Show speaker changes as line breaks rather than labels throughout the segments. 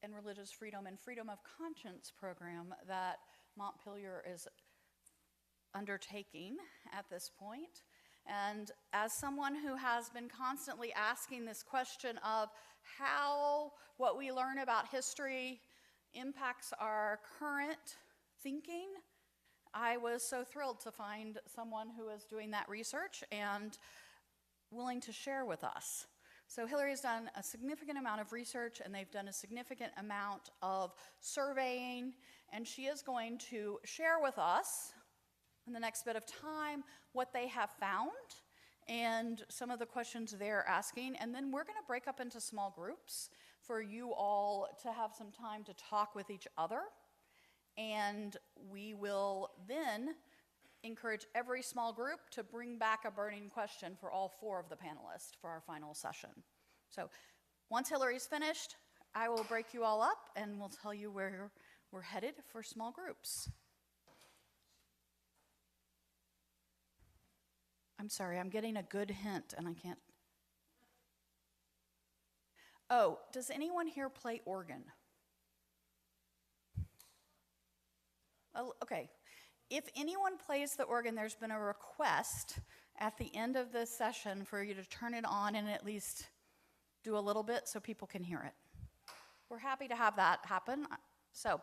and Religious Freedom and Freedom of Conscience program that Montpelier is undertaking at this point. And as someone who has been constantly asking this question of how what we learn about history impacts our current thinking, I was so thrilled to find someone who is doing that research and willing to share with us. So Hilarie's done a significant amount of research, and they've done a significant amount of surveying, and she is going to share with us in the next bit of time what they have found and some of the questions they're asking. And then we're going to break up into small groups for you all to have some time to talk with each other. And we will then encourage every small group to bring back a burning question for all 4 of the panelists for our final session. So once Hilarie's finished, I will break you all up and we'll tell you where we're headed for small groups. I'm sorry, I'm getting a good hint and I can't. Oh, does anyone here play organ? Oh, okay. If anyone plays the organ, there's been a request at the end of the session for you to turn it on and at least do a little bit so people can hear it. We're happy to have that happen. So,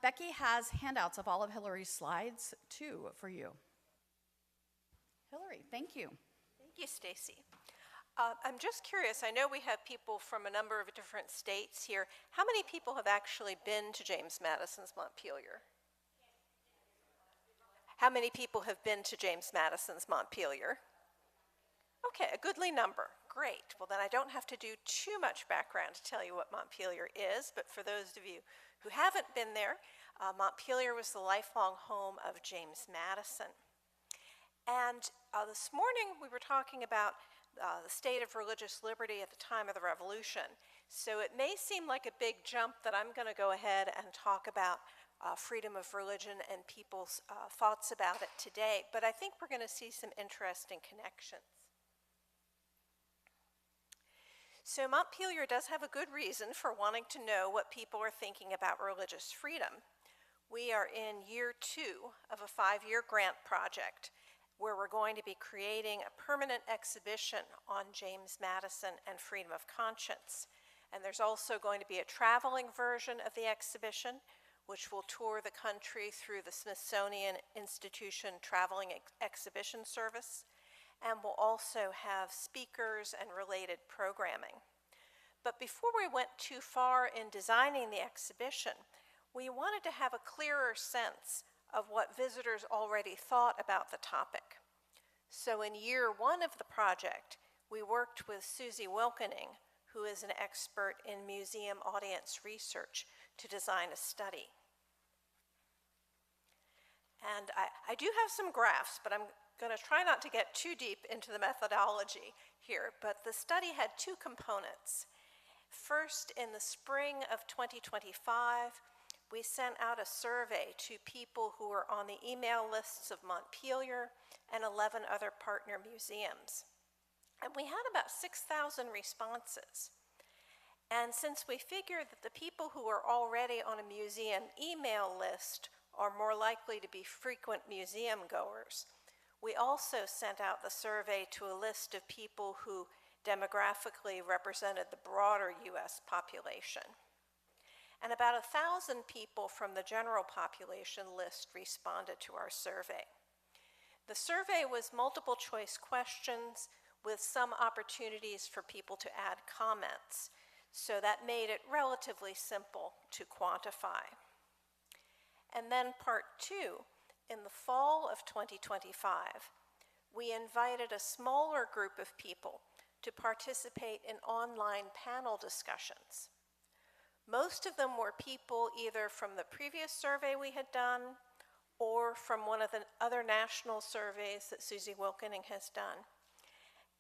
Becky has handouts of all of Hilarie's slides too for you. Hilarie, thank you.
Thank you, Stacy. I'm just curious, I know we have people from a number of different states here. How many people have actually been to James Madison's Montpelier? How many people have been to James Madison's Montpelier? Okay, a goodly number. Great. Well, then I don't have to do too much background to tell you what Montpelier is, but for those of you who haven't been there, Montpelier was the lifelong home of James Madison. And this morning we were talking about the state of religious liberty at the time of the Revolution. So it may seem like a big jump that I'm going to go ahead and talk about freedom of religion and people's thoughts about it today, but I think we're going to see some interesting connections. So Montpelier does have a good reason for wanting to know what people are thinking about religious freedom. We are in year 2 of a 5-year grant project where we're going to be creating a permanent exhibition on James Madison and freedom of conscience. And there's also going to be a traveling version of the exhibition, which will tour the country through the Smithsonian Institution Traveling Exhibition Service, and we'll also have speakers and related programming. But before we went too far in designing the exhibition, we wanted to have a clearer sense of what visitors already thought about the topic. So in year 1 of the project, we worked with Susie Wilkening, who is an expert in museum audience research, to design a study. And I do have some graphs, but I'm going to try not to get too deep into the methodology here, but the study had 2 components. First, in the spring of 2025, we sent out a survey to people who were on the email lists of Montpelier and 11 other partner museums. And we had about 6,000 responses. And since we figured that the people who are already on a museum email list are more likely to be frequent museum goers, we also sent out the survey to a list of people who demographically represented the broader US population. And about 1,000 people from the general population list responded to our survey. The survey was multiple choice questions with some opportunities for people to add comments, so that made it relatively simple to quantify. And then part 2, in the fall of 2025, we invited a smaller group of people to participate in online panel discussions. Most of them were people either from the previous survey we had done or from one of the other national surveys that Susie Wilkening has done.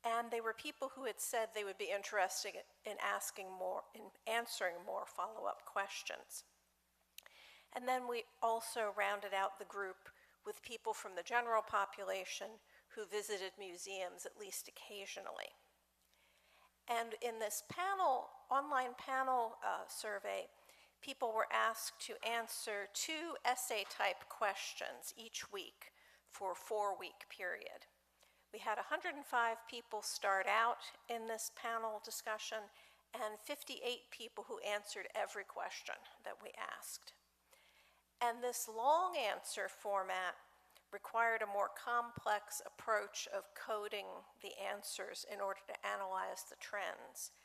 And they were people who had said they would be interested in answering more follow-up questions. And then we also rounded out the group with people from the general population who visited museums at least occasionally. And in this online panel survey, people were asked to answer 2 essay-type questions each week for a 4-week period. We had 105 people start out in this panel discussion and 58 people who answered every question that we asked. And this long answer format required a more complex approach of coding the answers in order to analyze the trends,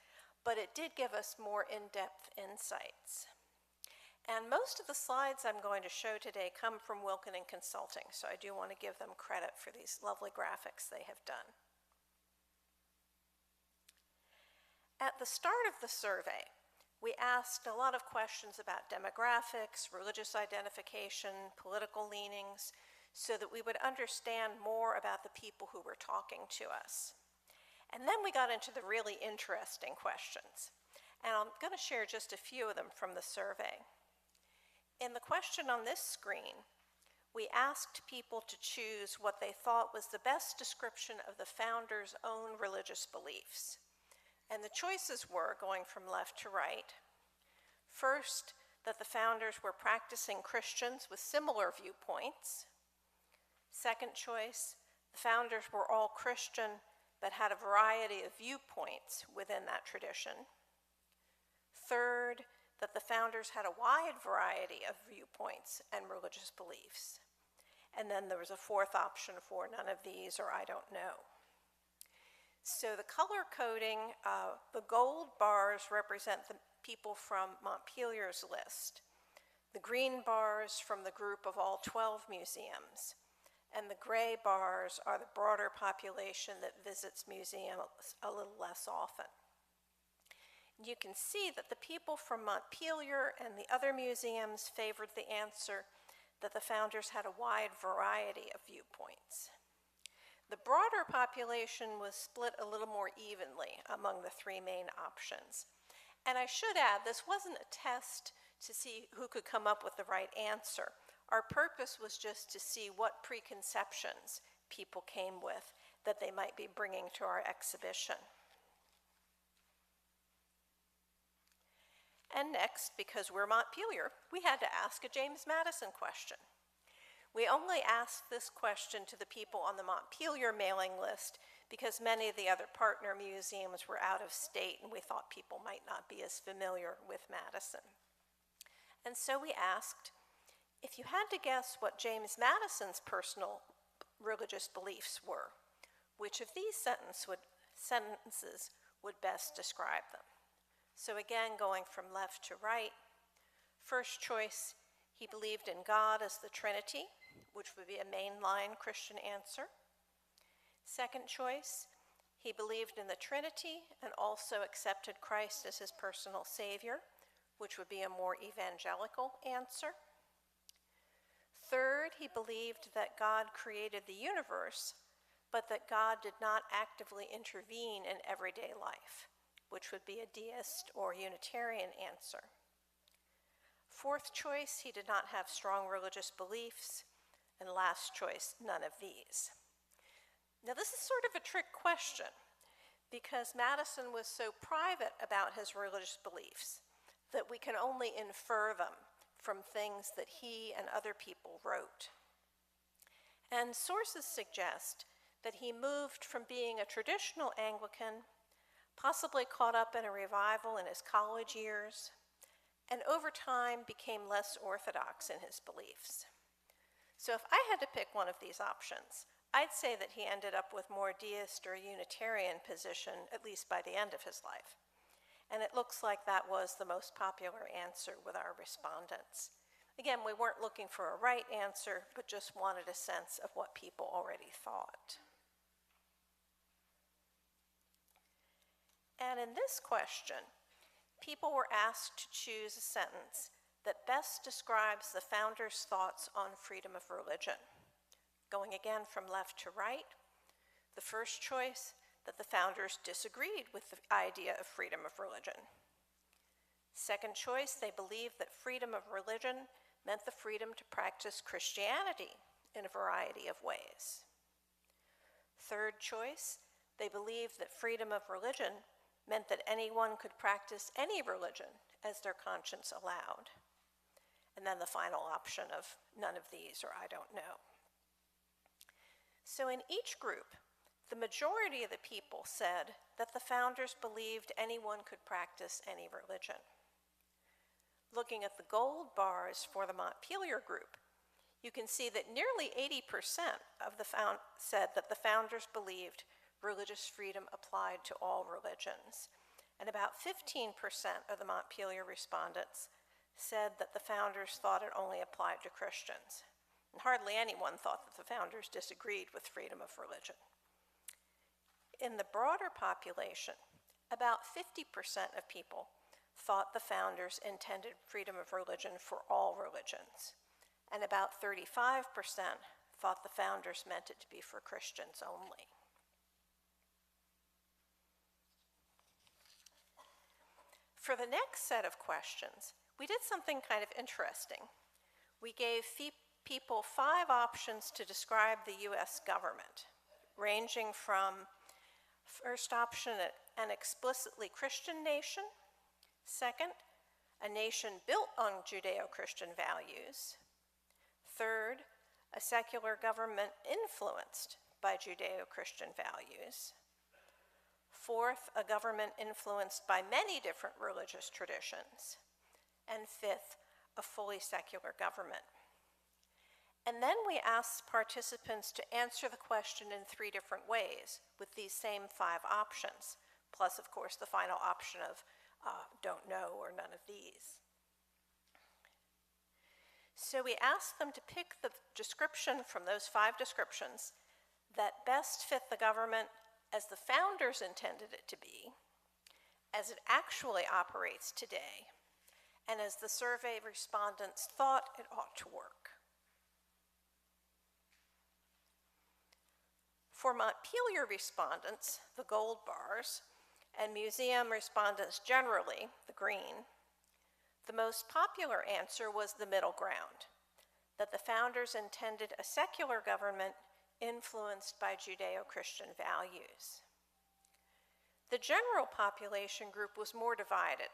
but it did give us more in-depth insights. And most of the slides I'm going to show today come from Wilkin & Consulting, so I do want to give them credit for these lovely graphics they have done. At the start of the survey, we asked a lot of questions about demographics, religious identification, political leanings, so that we would understand more about the people who were talking to us. And then we got into the really interesting questions, and I'm going to share just a few of them from the survey. In the question on this screen, we asked people to choose what they thought was the best description of the founders' own religious beliefs. And the choices were, going from left to right, first, that the founders were practicing Christians with similar viewpoints. Second choice, the founders were all Christian but had a variety of viewpoints within that tradition. Third, that the founders had a wide variety of viewpoints and religious beliefs. And then there was a fourth option for none of these or I don't know. So the color coding, the gold bars represent the people from Montpelier's list. The green bars from the group of all 12 museums. And the gray bars are the broader population that visits museums a little less often. You can see that the people from Montpelier and the other museums favored the answer that the founders had a wide variety of viewpoints. The broader population was split a little more evenly among the 3 main options. And I should add, this wasn't a test to see who could come up with the right answer. Our purpose was just to see what preconceptions people came with that they might be bringing to our exhibition. And next, because we're Montpelier, we had to ask a James Madison question. We only asked this question to the people on the Montpelier mailing list because many of the other partner museums were out of state and we thought people might not be as familiar with Madison. And so we asked, if you had to guess what James Madison's personal religious beliefs were, which of these sentences would best describe them? So again, going from left to right, first choice, he believed in God as the Trinity, which would be a mainline Christian answer. Second choice, he believed in the Trinity and also accepted Christ as his personal Savior, which would be a more evangelical answer. Third, he believed that God created the universe, but that God did not actively intervene in everyday life, which would be a deist or Unitarian answer. Fourth choice, he did not have strong religious beliefs. And last choice, none of these. Now this is sort of a trick question because Madison was so private about his religious beliefs that we can only infer them from things that he and other people wrote. And sources suggest that he moved from being a traditional Anglican, possibly caught up in a revival in his college years, and over time became less orthodox in his beliefs. So if I had to pick one of these options, I'd say that he ended up with more deist or Unitarian position, at least by the end of his life. And it looks like that was the most popular answer with our respondents. Again, we weren't looking for a right answer, but just wanted a sense of what people already thought. And in this question, people were asked to choose a sentence that best describes the founders' thoughts on freedom of religion. Going again from left to right, the first choice, that the founders disagreed with the idea of freedom of religion. Second choice, they believed that freedom of religion meant the freedom to practice Christianity in a variety of ways. Third choice, they believed that freedom of religion meant that anyone could practice any religion as their conscience allowed. And then the final option of none of these or I don't know. So in each group, the majority of the people said that the founders believed anyone could practice any religion. Looking at the gold bars for the Montpelier group, you can see that nearly 80% of said that the founders believed religious freedom applied to all religions, and about 15% of the Montpelier respondents said that the founders thought it only applied to Christians. And hardly anyone thought that the founders disagreed with freedom of religion. In the broader population, about 50% of people thought the founders intended freedom of religion for all religions, and about 35% thought the founders meant it to be for Christians only. For the next set of questions, we did something kind of interesting. We gave people 5 options to describe the US government, ranging from first option, an explicitly Christian nation, second, a nation built on Judeo-Christian values, third, a secular government influenced by Judeo-Christian values, fourth, a government influenced by many different religious traditions, and fifth, a fully secular government. And then we asked participants to answer the question in 3 different ways with these same 5 options, plus, of course, the final option of don't know or none of these. So we asked them to pick the description from those 5 descriptions that best fit the government as the founders intended it to be, as it actually operates today, and as the survey respondents thought it ought to work. For Montpelier respondents, the gold bars, and museum respondents generally, the green, the most popular answer was the middle ground, that the founders intended a secular government influenced by Judeo-Christian values. The general population group was more divided,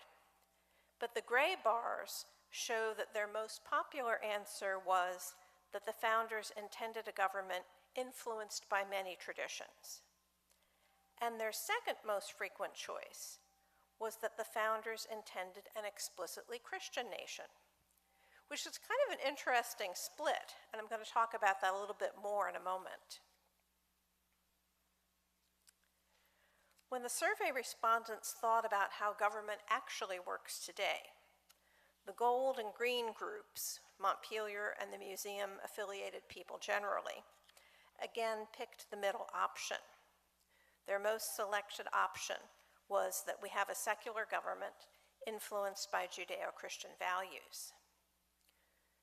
but the gray bars show that their most popular answer was that the founders intended a government influenced by many traditions. And their second most frequent choice was that the founders intended an explicitly Christian nation, which is kind of an interesting split, and I'm going to talk about that a little bit more in a moment. When the survey respondents thought about how government actually works today, the gold and green groups, Montpelier and the museum-affiliated people generally, again picked the middle option. Their most selected option was that we have a secular government influenced by Judeo-Christian values.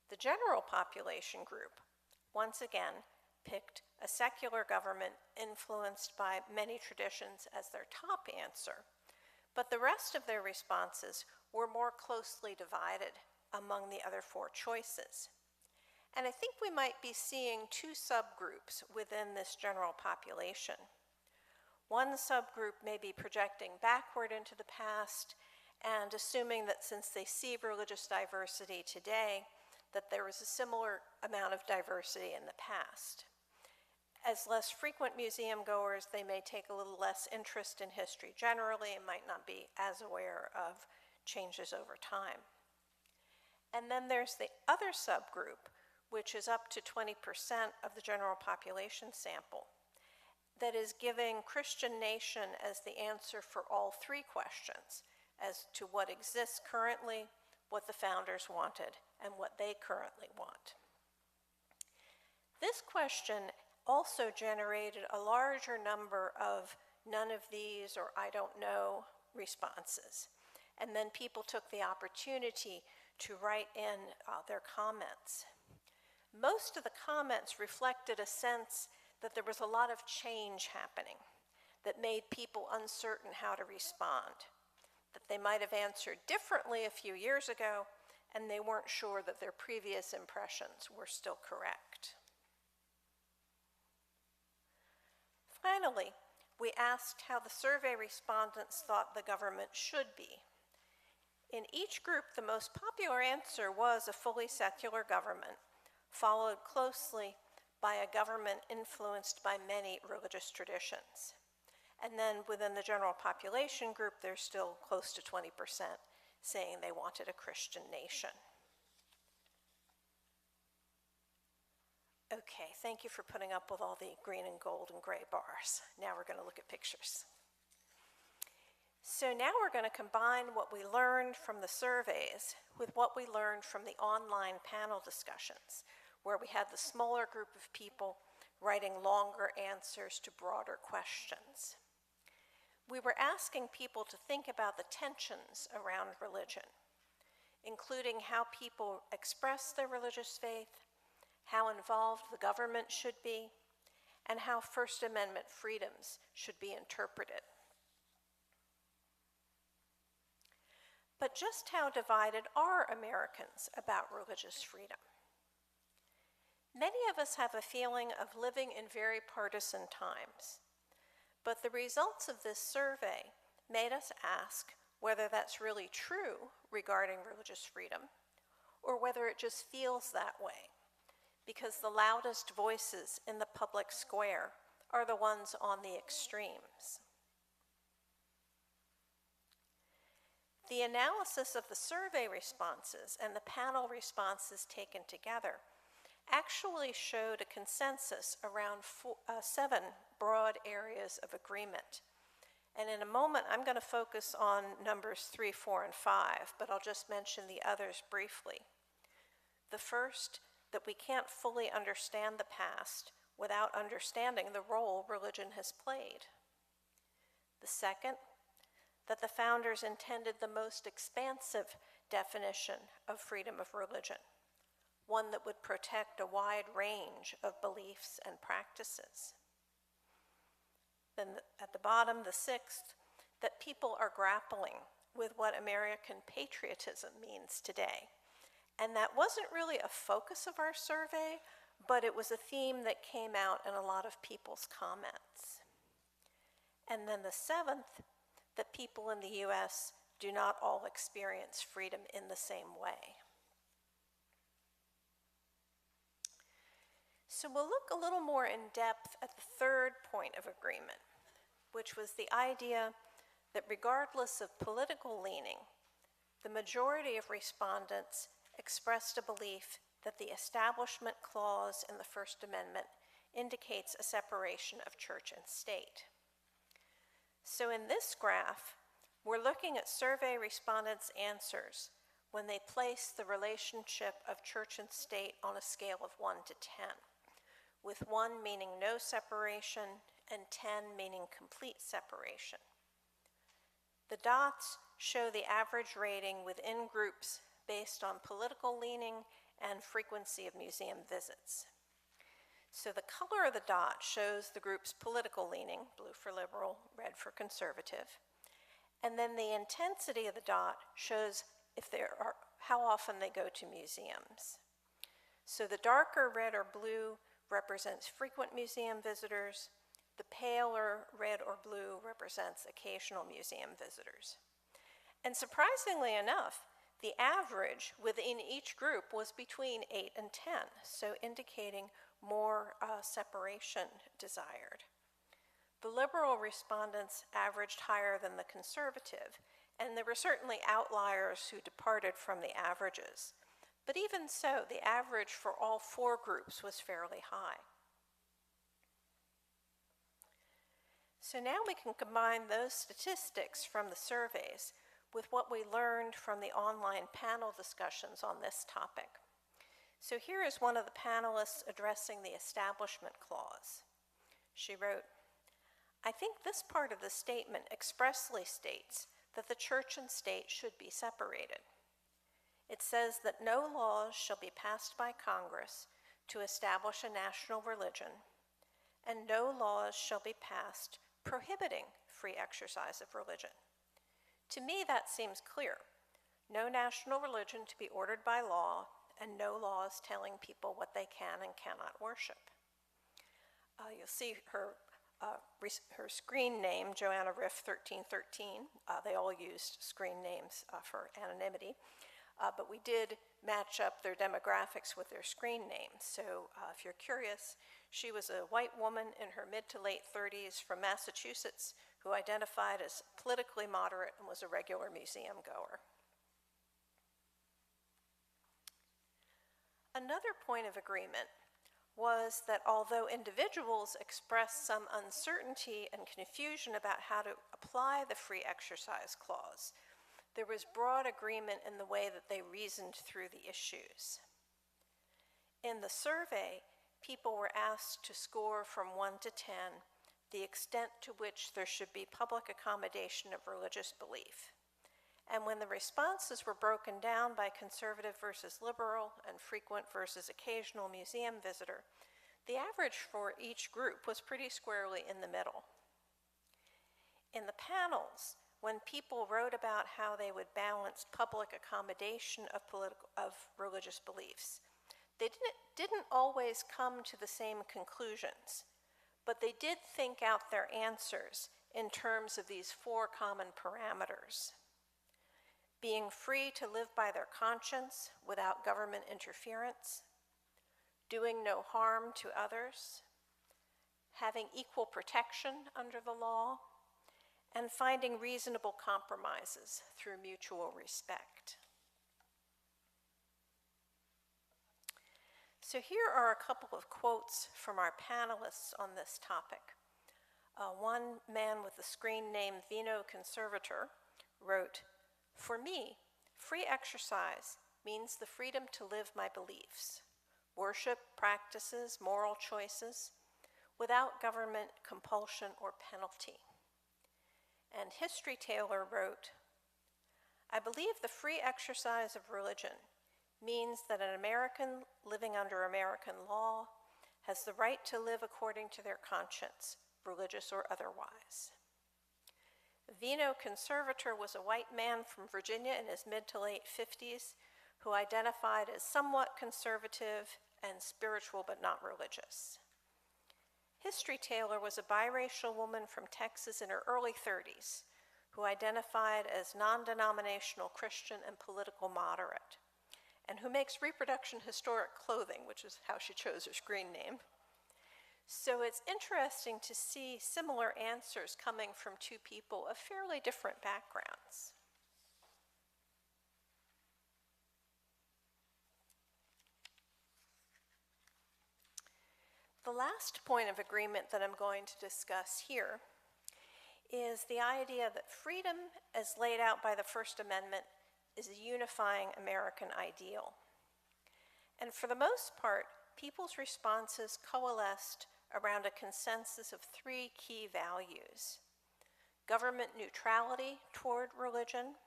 The general population group, once again, picked a secular government influenced by many traditions as their top answer, but the rest of their responses were more closely divided among the other 4 choices. And I think we might be seeing 2 subgroups within this general population. One subgroup may be projecting backward into the past and assuming that since they see religious diversity today, that there was a similar amount of diversity in the past. As less frequent museum goers, they may take a little less interest in history generally and might not be as aware of changes over time. And then there's the other subgroup, which is up to 20% of the general population sample, that is giving Christian nation as the answer for all 3 questions, as to what exists currently, what the founders wanted, and what they currently want. This question also generated a larger number of none of these or I don't know responses. And then people took the opportunity to write in their comments. Most of the comments reflected a sense that there was a lot of change happening that made people uncertain how to respond, that they might have answered differently a few years ago, and they weren't sure that their previous impressions were still correct. Finally, we asked how the survey respondents thought the government should be. In each group, the most popular answer was a fully secular government, followed closely by a government influenced by many religious traditions. And then within the general population group, there's still close to 20% saying they wanted a Christian nation. Okay, thank you for putting up with all the green and gold and gray bars. Now we're going to look at pictures. So now we're going to combine what we learned from the surveys with what we learned from the online panel discussions, where we had the smaller group of people writing longer answers to broader questions. We were asking people to think about the tensions around religion, including how people express their religious faith, how involved the government should be, and how First Amendment freedoms should be interpreted. But just how divided are Americans about religious freedom? Many of us have a feeling of living in very partisan times, but the results of this survey made us ask whether that's really true regarding religious freedom, or whether it just feels that way, because the loudest voices in the public square are the ones on the extremes. The analysis of the survey responses and the panel responses taken together actually showed a consensus around 7 broad areas of agreement. And in a moment, I'm going to focus on numbers 3, 4, and 5, but I'll just mention the others briefly. The first, that we can't fully understand the past without understanding the role religion has played. The second, that the founders intended the most expansive definition of freedom of religion, one that would protect a wide range of beliefs and practices. Then at the bottom, the sixth, that people are grappling with what American patriotism means today. And that wasn't really a focus of our survey, but it was a theme that came out in a lot of people's comments. And then the seventh, that people in the US do not all experience freedom in the same way. So we'll look a little more in depth at the third point of agreement, which was the idea that regardless of political leaning, the majority of respondents expressed a belief that the Establishment Clause in the First Amendment indicates a separation of church and state. So in this graph, we're looking at survey respondents' answers when they place the relationship of church and state on a scale of 1 to 10, with 1 meaning no separation and 10 meaning complete separation. The dots show the average rating within groups based on political leaning and frequency of museum visits. So the color of the dot shows the group's political leaning, blue for liberal, red for conservative. And then the intensity of the dot shows how often they go to museums. So the darker red or blue represents frequent museum visitors. The paler red or blue represents occasional museum visitors. And surprisingly enough, the average within each group was between 8 and 10, so indicating more separation desired. The liberal respondents averaged higher than the conservative, and there were certainly outliers who departed from the averages. But even so, the average for all 4 groups was fairly high. So now we can combine those statistics from the surveys with what we learned from the online panel discussions on this topic. So here is one of the panelists addressing the Establishment Clause. She wrote, "I think this part of the statement expressly states that the church and state should be separated. It says that no laws shall be passed by Congress to establish a national religion, and no laws shall be passed prohibiting free exercise of religion. To me, that seems clear. No national religion to be ordered by law, and no laws telling people what they can and cannot worship." You'll see her her screen name, Joanna Riff 1313. They all used screen names for anonymity. But we did match up their demographics with their screen names. So if you're curious, she was a white woman in her mid to late 30s from Massachusetts who identified as politically moderate and was a regular museum goer. Another point of agreement was that although individuals expressed some uncertainty and confusion about how to apply the free exercise clause, there was broad agreement in the way that they reasoned through the issues. In the survey, people were asked to score from 1 to 10 the extent to which there should be public accommodation of religious belief. And when the responses were broken down by conservative versus liberal and frequent versus occasional museum visitor, the average for each group was pretty squarely in the middle. In the panels, when people wrote about how they would balance public accommodation of religious beliefs, they didn't always come to the same conclusions, but they did think out their answers in terms of these 4 common parameters: being free to live by their conscience without government interference, doing no harm to others, having equal protection under the law, and finding reasonable compromises through mutual respect. So here are a couple of quotes from our panelists on this topic. One man with the screen name Vino Conservator wrote, "For me, free exercise means the freedom to live my beliefs, worship practices, moral choices, without government compulsion or penalty." And History Taylor wrote, "I believe the free exercise of religion means that an American living under American law has the right to live according to their conscience, religious or otherwise." Vino Conservator was a white man from Virginia in his mid to late 50s who identified as somewhat conservative and spiritual but not religious. History Taylor was a biracial woman from Texas in her early 30s who identified as non-denominational Christian and political moderate, and who makes reproduction historic clothing, which is how she chose her screen name. So it's interesting to see similar answers coming from 2 people of fairly different backgrounds. The last point of agreement that I'm going to discuss here is the idea that freedom, as laid out by the First Amendment, is a unifying American ideal. And for the most part, people's responses coalesced around a consensus of 3 key values: government neutrality toward religion,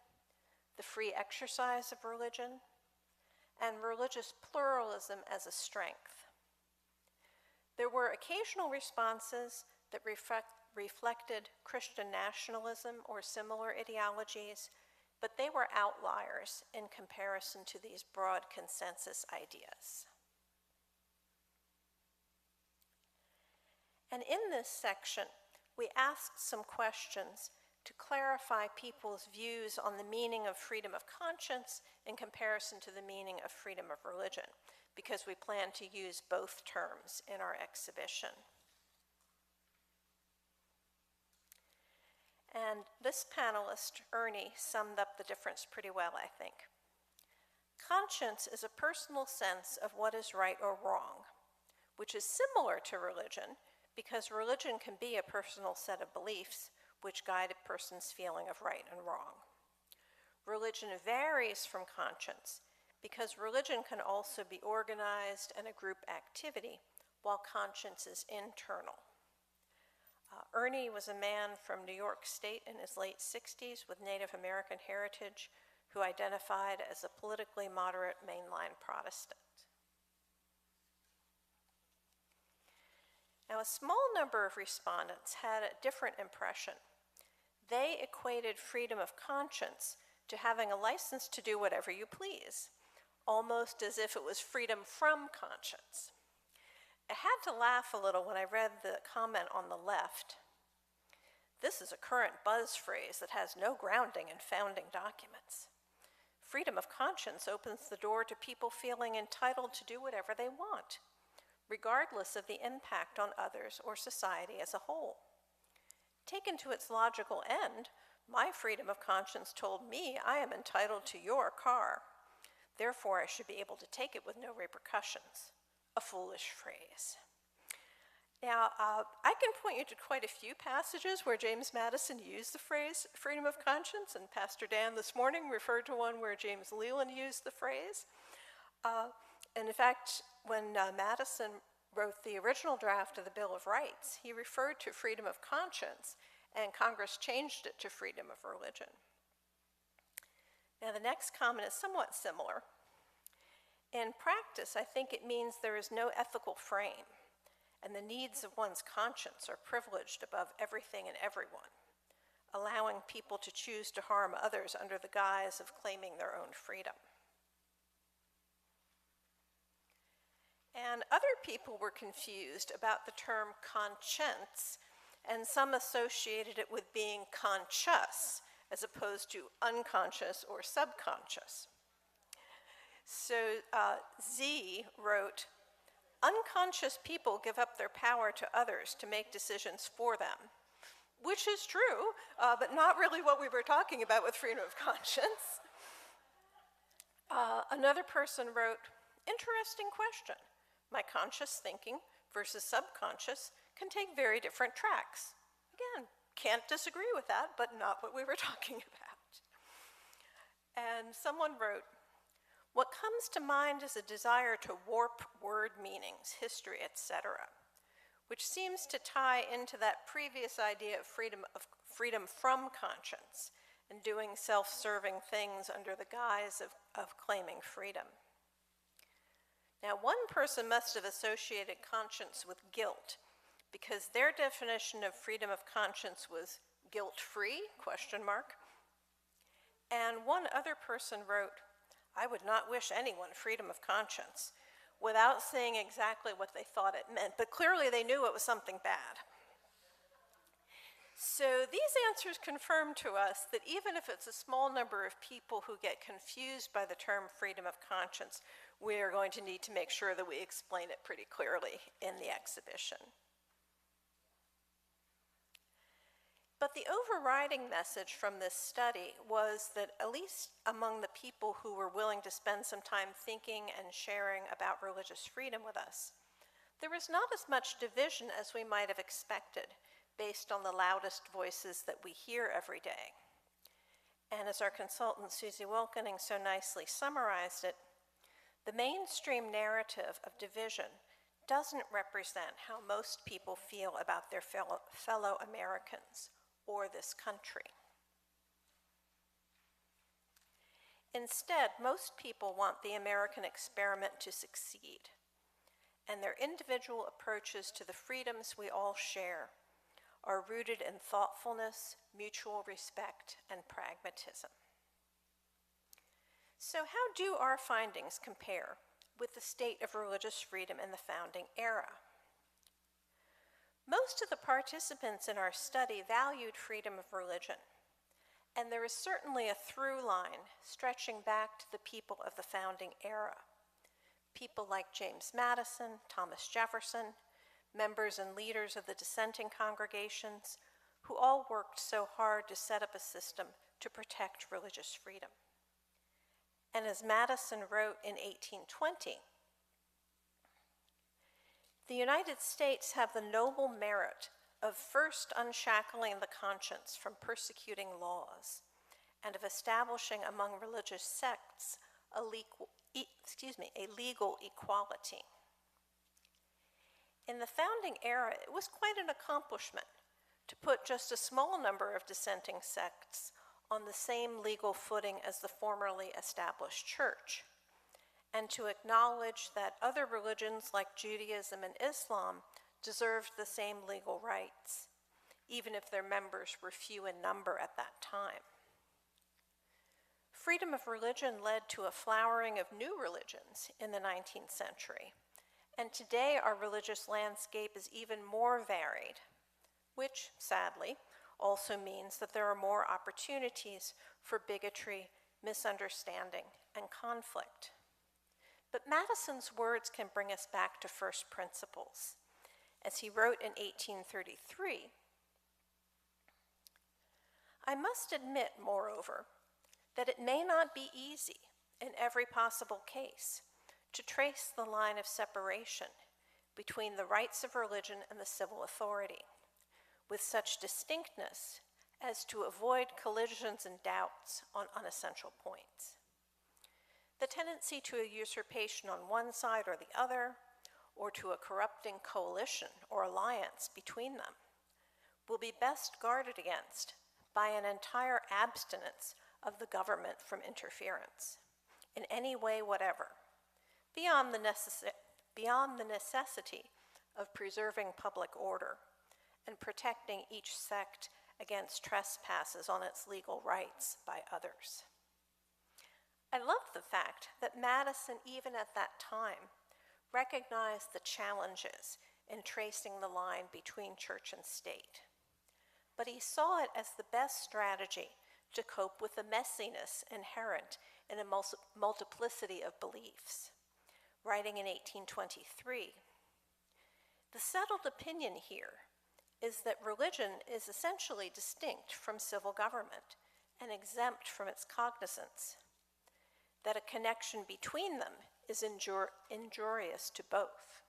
the free exercise of religion, and religious pluralism as a strength. There were occasional responses that reflected Christian nationalism or similar ideologies, but they were outliers in comparison to these broad consensus ideas. And in this section, we asked some questions to clarify people's views on the meaning of freedom of conscience in comparison to the meaning of freedom of religion, because we plan to use both terms in our exhibition. And this panelist, Ernie, summed up the difference pretty well, I think. Conscience is a personal sense of what is right or wrong, which is similar to religion, because religion can be a personal set of beliefs which guide a person's feeling of right and wrong. Religion varies from conscience because religion can also be organized and a group activity, while conscience is internal. Ernie was a man from New York State in his late 60s with Native American heritage who identified as a politically moderate mainline Protestant. Now, a small number of respondents had a different impression. They equated freedom of conscience to having a license to do whatever you please, almost as if it was freedom from conscience. I had to laugh a little when I read the comment on the left. This is a current buzz phrase that has no grounding in founding documents. Freedom of conscience opens the door to people feeling entitled to do whatever they want, regardless of the impact on others or society as a whole. Taken to its logical end, my freedom of conscience told me I am entitled to your car. Therefore, I should be able to take it with no repercussions. A foolish phrase. Now, I can point you to quite a few passages where James Madison used the phrase freedom of conscience, and Pastor Dan this morning referred to one where James Leland used the phrase. And in fact, when Madison wrote the original draft of the Bill of Rights, he referred to freedom of conscience, and Congress changed it to freedom of religion. Now, the next comment is somewhat similar. In practice, I think it means there is no ethical frame, and the needs of one's conscience are privileged above everything and everyone, allowing people to choose to harm others under the guise of claiming their own freedom. And other people were confused about the term conscience, and some associated it with being conscious, as opposed to unconscious or subconscious. So Z wrote, unconscious people give up their power to others to make decisions for them, which is true, but not really what we were talking about with freedom of conscience. Another person wrote, interesting question. My conscious thinking versus subconscious can take very different tracks. Again, can't disagree with that, but not what we were talking about. And someone wrote, what comes to mind is a desire to warp word meanings, history, etc., which seems to tie into that previous idea of freedom from conscience and doing self-serving things under the guise of claiming freedom. Now, one person must have associated conscience with guilt, because their definition of freedom of conscience was guilt-free, ? And one other person wrote, I would not wish anyone freedom of conscience, without saying exactly what they thought it meant, but clearly they knew it was something bad. So these answers confirm to us that even if it's a small number of people who get confused by the term freedom of conscience, we are going to need to make sure that we explain it pretty clearly in the exhibition. But the overriding message from this study was that, at least among the people who were willing to spend some time thinking and sharing about religious freedom with us, there was not as much division as we might have expected, based on the loudest voices that we hear every day. And as our consultant Susie Wilkening so nicely summarized it, the mainstream narrative of division doesn't represent how most people feel about their fellow Americans or this country. Instead, most people want the American experiment to succeed, and their individual approaches to the freedoms we all share are rooted in thoughtfulness, mutual respect, and pragmatism. So how do our findings compare with the state of religious freedom in the founding era? Most of the participants in our study valued freedom of religion, and there is certainly a through line stretching back to the people of the founding era. People like James Madison, Thomas Jefferson, members and leaders of the dissenting congregations, who all worked so hard to set up a system to protect religious freedom. And as Madison wrote in 1820, the United States have the noble merit of first unshackling the conscience from persecuting laws and of establishing among religious sects a legal equality. In the founding era, it was quite an accomplishment to put just a small number of dissenting sects on the same legal footing as the formerly established church, and to acknowledge that other religions like Judaism and Islam deserved the same legal rights, even if their members were few in number at that time. Freedom of religion led to a flowering of new religions in the 19th century, And today our religious landscape is even more varied, which, sadly, also means that there are more opportunities for bigotry, misunderstanding, and conflict. But Madison's words can bring us back to first principles. As he wrote in 1833, "I must admit, moreover, that it may not be easy in every possible case to trace the line of separation between the rights of religion and the civil authority, with such distinctness as to avoid collisions and doubts on unessential points. The tendency to a usurpation on one side or the other, or to a corrupting coalition or alliance between them, will be best guarded against by an entire abstinence of the government from interference, in any way whatever, beyond the necessity of preserving public order and protecting each sect against trespasses on its legal rights by others." I love the fact that Madison, even at that time, recognized the challenges in tracing the line between church and state. But he saw it as the best strategy to cope with the messiness inherent in a multiplicity of beliefs. Writing in 1823, "The settled opinion here is that religion is essentially distinct from civil government and exempt from its cognizance, that a connection between them is injurious to both,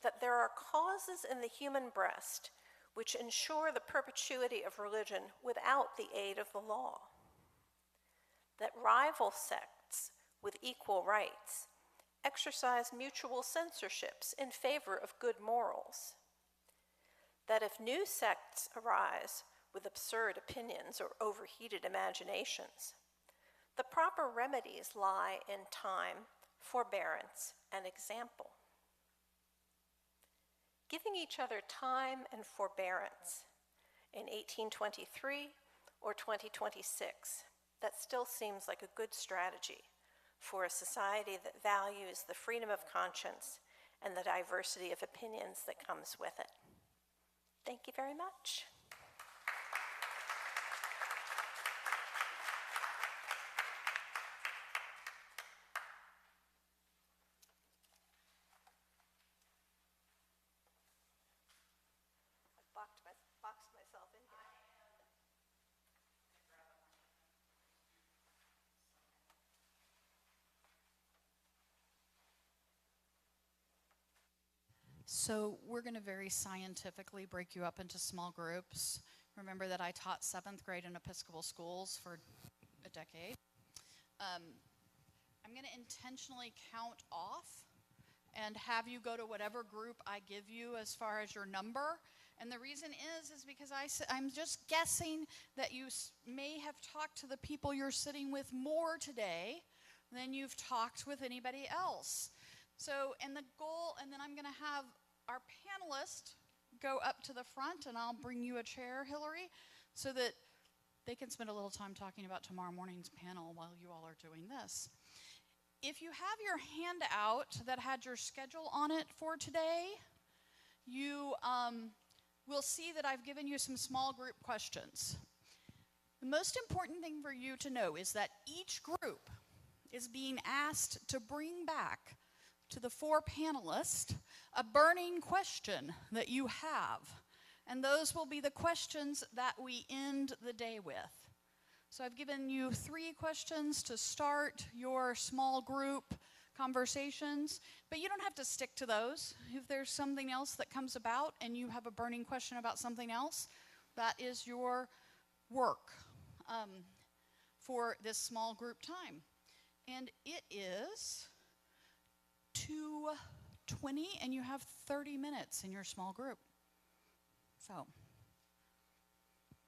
that there are causes in the human breast which ensure the perpetuity of religion without the aid of the law, that rival sects with equal rights exercise mutual censorships in favor of good morals, that if new sects arise with absurd opinions or overheated imaginations, the proper remedies lie in time, forbearance, and example." Giving each other time and forbearance in 1823 or 2026, that still seems like a good strategy for a society that values the freedom of conscience and the diversity of opinions that comes with it. Thank you very much. I boxed myself in here.
So we're going to very scientifically break you up into small groups. Remember that I taught 7th grade in Episcopal schools for a decade. I'm going to intentionally count off and have you go to whatever group I give you as far as your number. And the reason is because I'm just guessing that you may have talked to the people you're sitting with more today than you've talked with anybody else. So, and the goal, and then I'm going to have our panelists go up to the front, and I'll bring you a chair, Hilarie, so that they can spend a little time talking about tomorrow morning's panel while you all are doing this. If you have your handout that had your schedule on it for today, you will see that I've given you some small group questions. The most important thing for you to know is that each group is being asked to bring back to the 4 panelists a burning question that you have. And those will be the questions that we end the day with. So I've given you 3 questions to start your small group conversations, but you don't have to stick to those. If there's something else that comes about and you have a burning question about something else, that is your work for this small group time. And it is 2:20, and you have 30 minutes in your small group. So